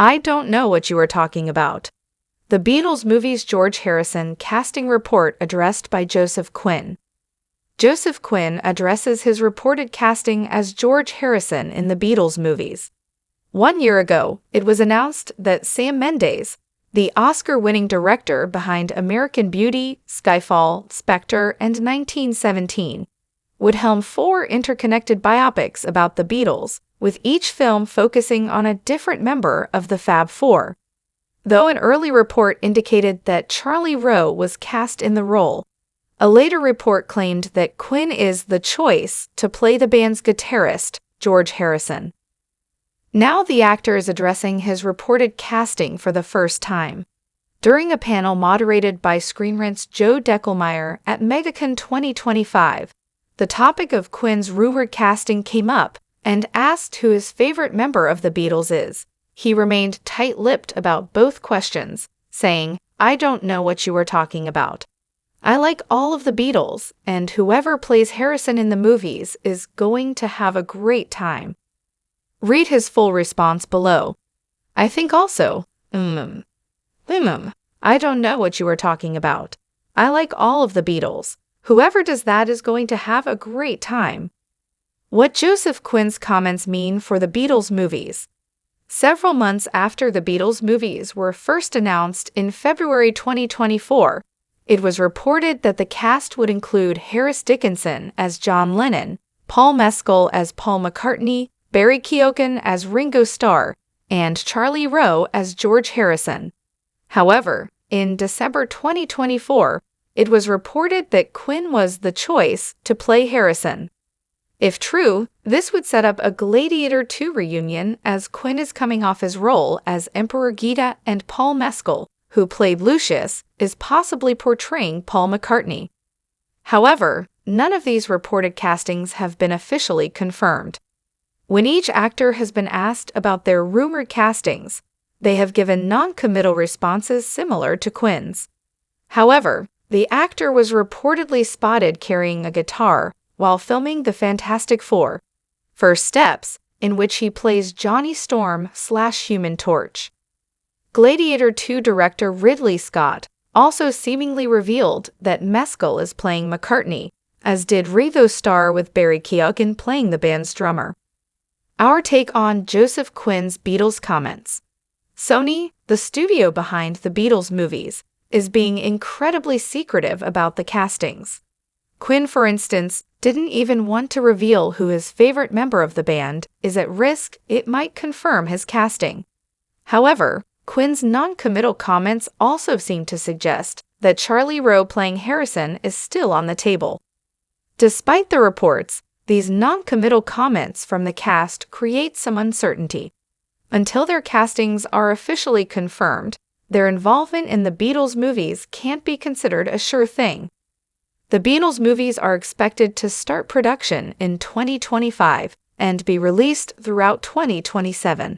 I don't know what you are talking about. The Beatles movie's George Harrison casting report addressed by Joseph Quinn. Joseph Quinn addresses his reported casting as George Harrison in the Beatles movies. 1 year ago, it was announced that Sam Mendes, the Oscar-winning director behind American Beauty, Skyfall, Spectre, and 1917, would helm 4 interconnected biopics about the Beatles, with each film focusing on a different member of the Fab Four. Though an early report indicated that Charlie Rowe was cast in the role, a later report claimed that Quinn is the choice to play the band's guitarist, George Harrison. Now the actor is addressing his reported casting for the first time. During a panel moderated by Screen Rant's Joe Deckelmeyer at MegaCon 2025, the topic of Quinn's rumored casting came up and asked who his favorite member of the Beatles is. He remained tight-lipped about both questions, saying, "I don't know what you are talking about. I like all of the Beatles, and whoever plays Harrison in the movies is going to have a great time." Read his full response below. I think also, I don't know what you are talking about. I like all of the Beatles. Whoever does that is going to have a great time. What Joseph Quinn's comments mean for the Beatles movies. Several months after the Beatles movies were first announced in February 2024, it was reported that the cast would include Harris Dickinson as John Lennon, Paul Mescal as Paul McCartney, Barry Keoghan as Ringo Starr, and Charlie Rowe as George Harrison. However, in December 2024, it was reported that Quinn was the choice to play Harrison. If true, this would set up a Gladiator II reunion, as Quinn is coming off his role as Emperor Gita and Paul Mescal, who played Lucius, is possibly portraying Paul McCartney. However, none of these reported castings have been officially confirmed. When each actor has been asked about their rumored castings, they have given non-committal responses similar to Quinn's. However, the actor was reportedly spotted carrying a guitar while filming The Fantastic Four: First Steps, in which he plays Johnny Storm/Human Torch. Gladiator II director Ridley Scott also seemingly revealed that Mescal is playing McCartney, as did Ringo Starr, with Barry Keoghan playing the band's drummer. Our take on Joseph Quinn's Beatles comments. Sony, the studio behind the Beatles movies, is being incredibly secretive about the castings. Quinn, for instance, didn't even want to reveal who his favorite member of the band is at risk it might confirm his casting. However, Quinn's non-committal comments also seem to suggest that Charlie Rowe playing Harrison is still on the table. Despite the reports, these non-committal comments from the cast create some uncertainty. Until their castings are officially confirmed, their involvement in the Beatles movies can't be considered a sure thing. The Beatles movies are expected to start production in 2025 and be released throughout 2027.